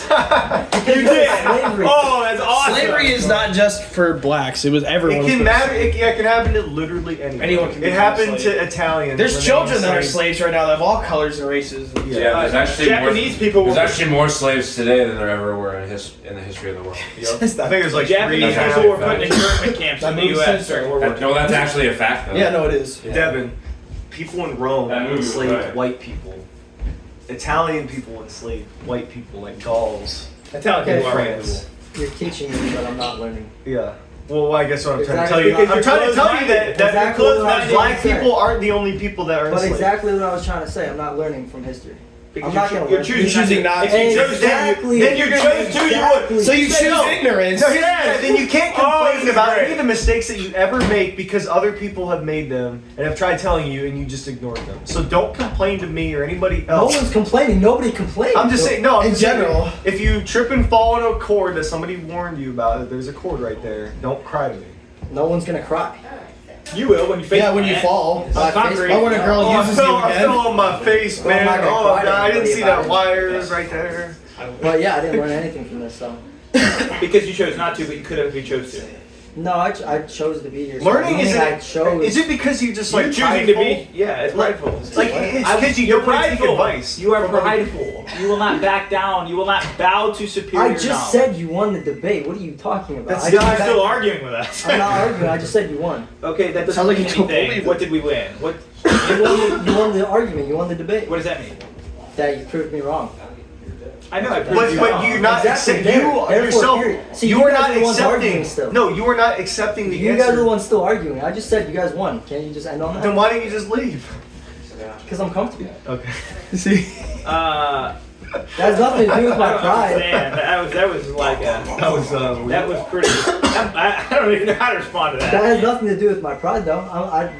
You did. Slavery. Oh, that's awesome. Slavery is not just for blacks. It was everyone. It can matter. It can happen to literally anyone. Anyone can It become a happened slave. to Italians. There's when they children that are enslaved- slaves right now that have all colors and races. Yeah, there's actually Japanese people There's were actually more slaves today than there ever were in the history of the world. I think there's like Japanese 3.5 people were put in internment camps That in the movie U.S. says during so. World War II. No, that's actually a fact though. Yeah, no, it is. Devin, people in Rome That movie was enslaved right. white people. Italian people enslaved white people, like Gauls. Italian Okay, people are France. You're teaching me, but I'm not learning. Yeah. Well, I guess what I'm trying to Exactly, tell you. because I'm you're trying to tell you closed-minded. that Exactly because what I was black saying. people aren't the only people that are But enslaved. exactly what I was trying to say. I'm not learning from history. Because I'm not you're, gonna you're learn. choosing not If to. you chose Exactly. to, then you chose to, you Exactly. would. So you Say choose no. ignorance. No, yeah, then you can't Oh, complain this is about great. any of the mistakes that you ever make because other people have made them and have tried telling you and you just ignored them. So don't complain to me or anybody No else. one's complaining. Nobody complained. I'm just saying, no, I'm In just saying, general. if you trip and fall on a cord that somebody warned you about, that there's a cord right there, don't cry to me. No one's gonna cry. You will when you face Yeah, when you plant. fall. On concrete. But when a girl Oh, uses you I again. fell on my face, Well, I'm man. not gonna Oh, cry to God, I didn't anybody see about that it. wires right there. But yeah, I didn't learn anything from this, so. Because you chose not to, but you could have if you chose to. No, I chose to be here. so Learning meaning I is chose. it because you just like You're choosing to prideful? be. Yeah, it's prideful. Like it's because you don't want to take advice. You are from other prideful. You will not back down. You will not bow to superior I just knowledge. said you won the debate. What are you talking about? That's I You're didn't still back- arguing with us. I'm not arguing. I just said you won. Okay, that doesn't Sounds like mean you don't anything. believe it. What did we win? What You won the argument. You won the debate. does that mean? That you proved me wrong. I know I proved you But wrong. you're not Exactly, accepting. You therefore, yourself. period. See, you you are guys not are the ones accepting. arguing still. No, you are not accepting the You answer. guys are the ones still arguing. I just said you guys won. Can't you just end on Then that? why don't you just leave? Because I'm comfortable. Okay. See? Uh, That has nothing to do with I my don't pride. understand. That was like a. That was That was pretty. I don't even know how to respond to That that. has nothing to do with my pride, though.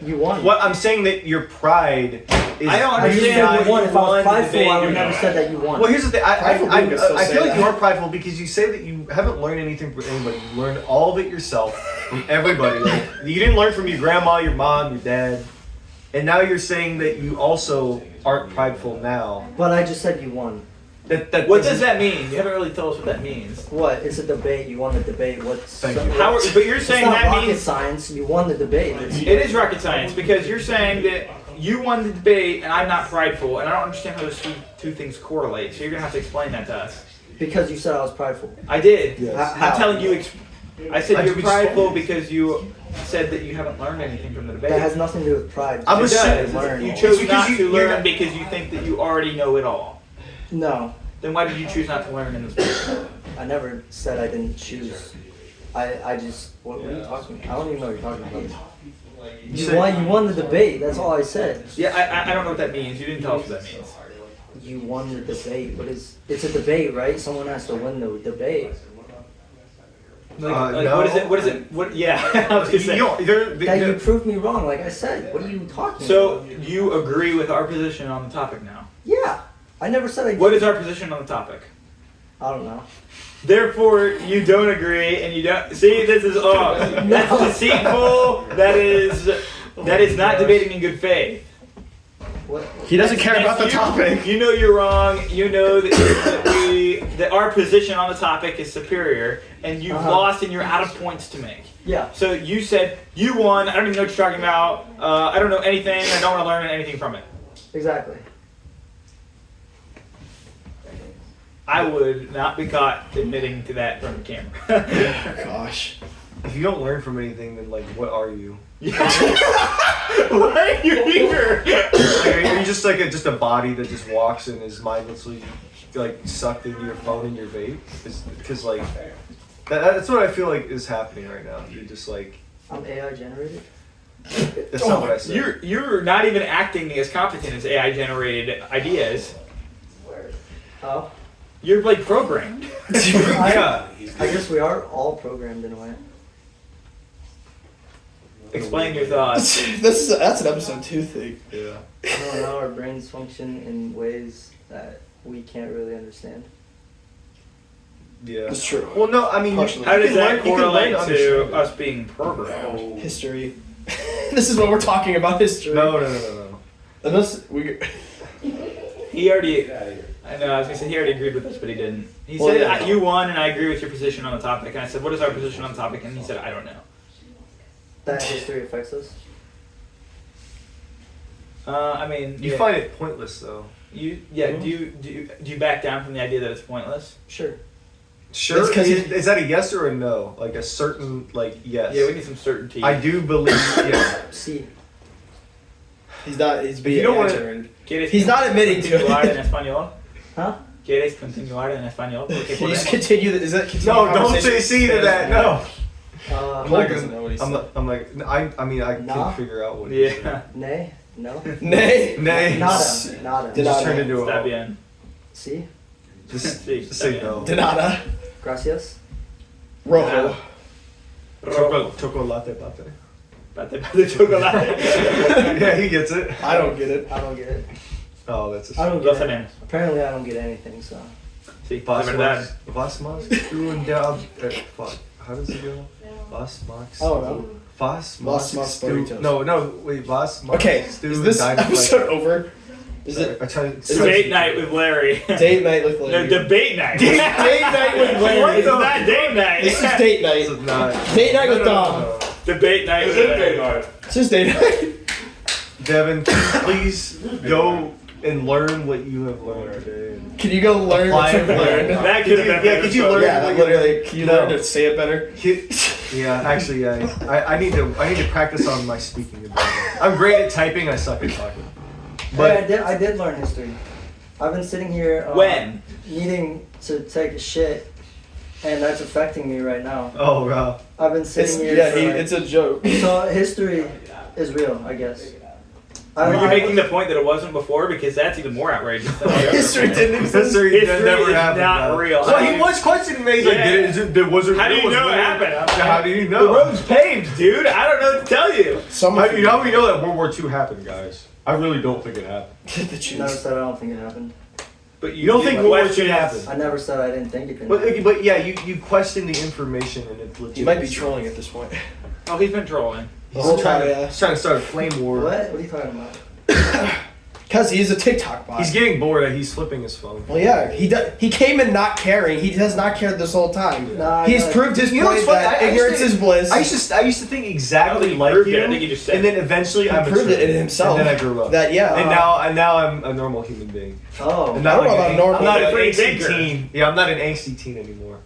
You won. What I'm saying that your pride is. I don't I just understand said what you won. you If I was won the prideful, debate I would or never not. said that you won. Well, here's the thing. Prideful people still I say feel like that. you are prideful because you say that you haven't learned anything from anybody. You learned all of it yourself from everybody. Like, you didn't learn from your grandma, your mom, your dad, and now you're saying that you also aren't prideful now. But I just said you won. What does that mean? You haven't really told us what that means. What? It's a debate. You won the debate. What's Thank you. How? But you're It's saying not that rocket means science. You won the debate. It's- it is rocket science because you're saying that you won the debate and I'm not prideful, and I don't understand how those two things correlate. So you're gonna have to explain that to us. because you said I was prideful. I did. Yes. I'm telling you. I said I you're just- prideful because you said that you haven't learned anything from the debate. That has nothing to do with pride. I'm It assuming- does. learn. You chose It's not because to you're learn not- because you think that you already know it all. No, Then why did you choose not to learn in this book? I never said I didn't choose. I just. What are you talking about? I don't even know what you're talking about. You won the debate. That's all I said. Yeah, I don't know what that means. You didn't tell us what that means. You won the debate. It's a debate, right? Someone has to win the debate. Like, no. What is it? What is it? What? Yeah, I was gonna You say. don't- they're- That you they're- proved me wrong, like I said. What are you talking So about? you agree with our position on the topic now? Yeah, I never said I. What is our position on the topic? I don't know. Therefore, you don't agree, and you don't see. This is that's deceitful. That is not debating in good faith. What? He doesn't care about the You- topic. You know you're wrong. You know that our position on the topic is superior, and you've Uh-huh. lost, and you're out of points to make. Yeah. So you said you won. I don't even know what you're talking about. I don't know anything. I don't want to learn anything from it. Exactly. I would not be caught admitting to that from the camera. Gosh. If you don't learn from anything, then like, what are you? Why are you here? Like, are you just like just a body that just walks and is mindlessly like sucked into your phone and your vape? Because like that's what I feel like is happening right now. You're just like I'm AI generated. that's not what I said. You're not even acting as competent as AI generated ideas. Oh. You're like programmed. Yeah. I guess we are all programmed in a way. Explain your thoughts. That's an episode 2 thing. Yeah. I don't know. Our brains function in ways that we can't really understand. Yeah. That's true. Well, no, I mean, Partially. How does that you can learn correlate to to understand us being programmed? History. This is what we're talking about, history. No. Unless we. He already. I know. I was gonna say he already agreed with us, but he didn't. He Well, said yeah. you won, and I agree with your position on the topic. And I said, "What is our position on the topic?" And he said, "I don't know." That history affects us. I mean, You yeah, find it pointless though. you do you back down from the idea that it's pointless? Sure. Sure. It's 'cause Is that a yes or a no? Like a certain like yes. Yeah, we need some certainty. I do believe yes. See. He's not. He's being you don't wanna- answered. ¿Quieres He's not admitting to continuar it. en español? Huh? ¿Quieres continuar en español? Porque Can you just podemos. continue? Is that continue No, the don't conversation? say see to that. No. Uh, Cole doesn't know what he's I'm saying. not, I'm like I mean I Nah. can figure out what. he's saying. Yeah. nay. No. Nay. Nay. Nada. Nada. Did Just I- turn into Está a. bien. See. Just, Sí, just está say bien. no. Donata. Gracias. Rojo. Chocolate pate. Pate pate chocolate. Yeah, he gets it. I don't get it. I don't get it. Oh, that's a. I don't Lo get it. sabemos. Apparently, I don't get anything. So. Sí, de Was verdad. más doing down. Fuck. How does it go? Vas, Mox. I don't know. Vas, Vas, Mox, Mox, Stu. Burritos. No, wait. Vas, Mox, Okay, Stu, is this and Dynamite. episode over? Is it I tried Is Debate night with Larry. date night with No, Larry? date night. Date night with Larry. It's not date night. This is date This night. is not. Date night with No, Dom. no. Debate night with Larry. This is date night. Devin, please go and learn what you have learned today. Can you go learn what Apply you've it. learned? That could have been. Yeah, could you learn? Yeah, that literally. Can you No. learn to say it better? Yeah, actually, yeah. I need to practice on my speaking ability. I'm great at typing. I suck at talking. But But I did learn history. I've been sitting here When? needing to take a shit, and that's affecting me right now. oh wow, I've been sitting It's, here. yeah, for, like- it's a joke. so history is real, I guess. Were you making the point that it wasn't before? Because that's even more outrageous. Than the other History one. didn't exist. history History never is happened. not though. real. Well, he was questioning me. He's like, Yeah. was it? How do you was know it War- happened? How do you The know? road's paved, dude. I don't know what to tell you. Some How of do you know we know that World War II happened, guys? I really don't think it happened. the Never Jews. said I don't think it happened. But You don't think World War question II is- happened? I never said I didn't think it did. But yeah, you question the information and it's legit. You might be trolling at this point. Oh, he's been trolling. The He's whole trying, time, to, yeah. he's trying to start a flame war. What? What are you talking about? Because he's a TikTok bot. He's getting bored. He's flipping his phone. Well, yeah, he came in not caring. He has not cared this whole time. Nah, He's I- proved his You know point what's funny? that I used ignorance to- is bliss. I used to think exactly he like proved you, it. I think he just said and then eventually he I proved matured. it in himself. And then I grew up. That yeah. and now I'm a normal human being. Oh. And I not don't know like about an, normal. I'm not He's a an free angsty thinker. teen. Yeah, I'm not an angsty teen anymore.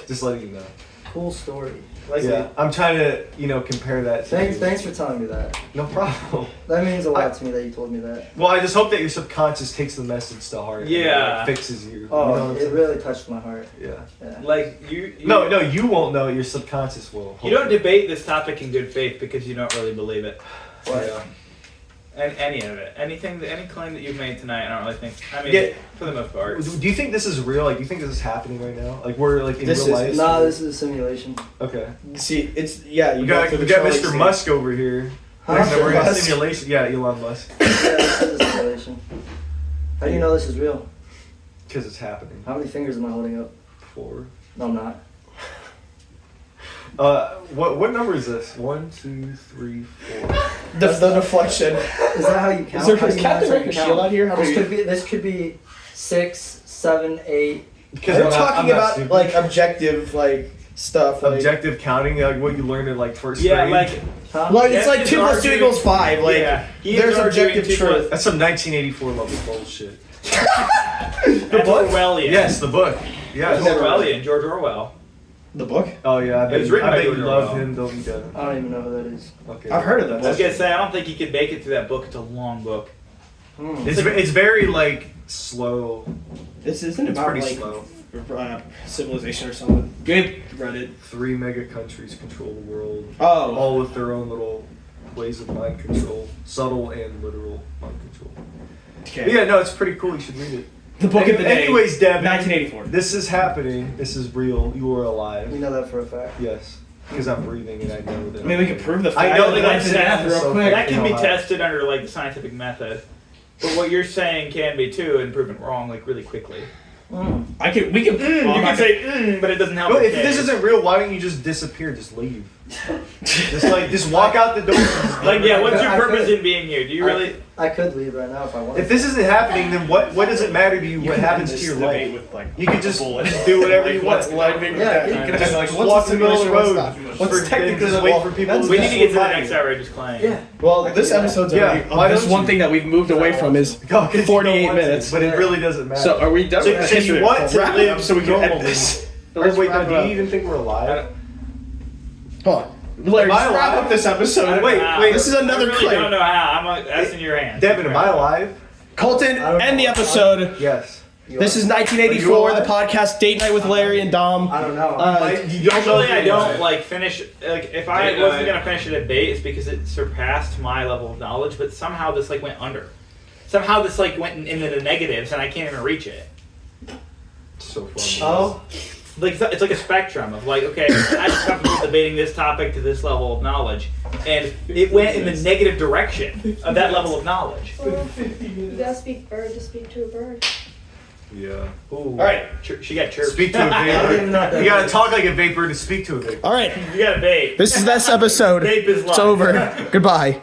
Just letting you know. Cool story. Yeah, I'm trying to compare that. To Thanks for telling me that. No problem. That means a lot to me that you told me that. Well, I just hope that your subconscious takes the message to heart. And, Yeah. like, fixes you. Oh, you know what I'm it saying? really touched my heart. Yeah. Yeah. Like you. No, you won't know. Your subconscious will. You don't debate this topic in good faith because you don't really believe it. What? Yeah. And any of it, any claim that you've made tonight, I don't really think. I mean, Yeah. for the most part. Do you think this is real? Like, do you think this is happening right now? Like, we're like in This real is- life? Nah, this is a simulation. Okay. See, it's yeah. We You got through the Mr. trolling Musk over here. Huh? We're in a Musk. simulation. Yeah, Elon Musk. Yeah, this is a simulation. How do you know this is real? Because it's happening. How many fingers am I holding up? 4. No, I'm not. What number is this? 1, 2, 3, 4. scene. The deflection. Is that how you count? Is there How do is you know Captain that's how you America count? shield out here? How This many? could be 6, 7, 8. Because We're I'm not- talking I'm not about stupid. like objective like stuff. Like, objective counting, like what you learned in like first Yeah, grade. like Huh? Like it's Yeah, like he's 2 + 2 arguing- = 5. Like yeah, he is there's arguing objective 2 truth. That's some 1984 level bullshit. That's book? Orwellian. Yes, the book. Yeah. That's Orwellian. George Orwell. The book? Oh yeah, It was written I by bet you George love Orwell. him, don't you, Devin? I don't even know who that is. Okay. I've heard of I was that. gonna say I don't think you could make it through that book. It's a long book. Hmm. It's very like slow. This isn't It's about pretty like slow. civilization or something. Good Reddit. 3 mega countries control the world, Oh, all with their own little ways of mind control, subtle and literal mind control. okay. But yeah, no, it's pretty cool. You should read it. The book of the day. Anyways, Devin, 1984. this is happening. This is real. You are You alive. know that for a fact. Yes, because I'm breathing and I know that. I mean, we can prove the I fact. know of that life and that's- death real so- quick. That can be No, I- tested under like the scientific method. But what you're saying can be too, and proven wrong like really quickly. Mm. We can. You can say, but it doesn't help. Well, your if this case. isn't real, why don't you just disappear? Just leave. just walk out the door. Like, yeah, what's your I purpose could- in being here? Do you really? I could leave right now if I wanted. If this isn't happening, then what does it matter to you? What happens to your life? With, like, You could just do whatever you want. Yeah, You can just Like, walk in the middle of the road. What's for- technically just the wait law? for people. We need to get to the survive. next outrageous claim. Yeah. Well, I this can do that. episode's Yeah, already. why This don't one you? thing that we've moved away from is No, 'cause you don't 48 want to, minutes. but it really doesn't matter. So are we done So- with so history? you want to Wrap it live up so we can edit normally. this. Or Let's wait, wrap no, it do up. you even think we're alive? Hold on. Larry, Am I just wrap alive? up this episode. Wait, This is another I really claim. don't know how. That's in your hands. Devin, am I alive? Colton, I don't end the know. episode. Yes. This is Are 1984, you the podcast Date Night with Larry and Dom. I don't know. Usually I don't like finish like if I Date wasn't night. gonna finish a debate, it's because it surpassed my level of knowledge. But somehow this like went under. Somehow this like went into the negatives, and I can't even reach it. So fun. Oh, Like it's like a spectrum of like okay, I just comfortable debating this topic to this level of knowledge, and it went in the negative direction of that level of knowledge. Well, you gotta speak bird to speak to a bird. Yeah. Ooh. All right. She got chirped. Speak to a I don't even know what vapor. that You gotta is. talk like a vapor to speak to a vapor. All right. You got a vape. This is this episode. Vape is live. It's over. Goodbye.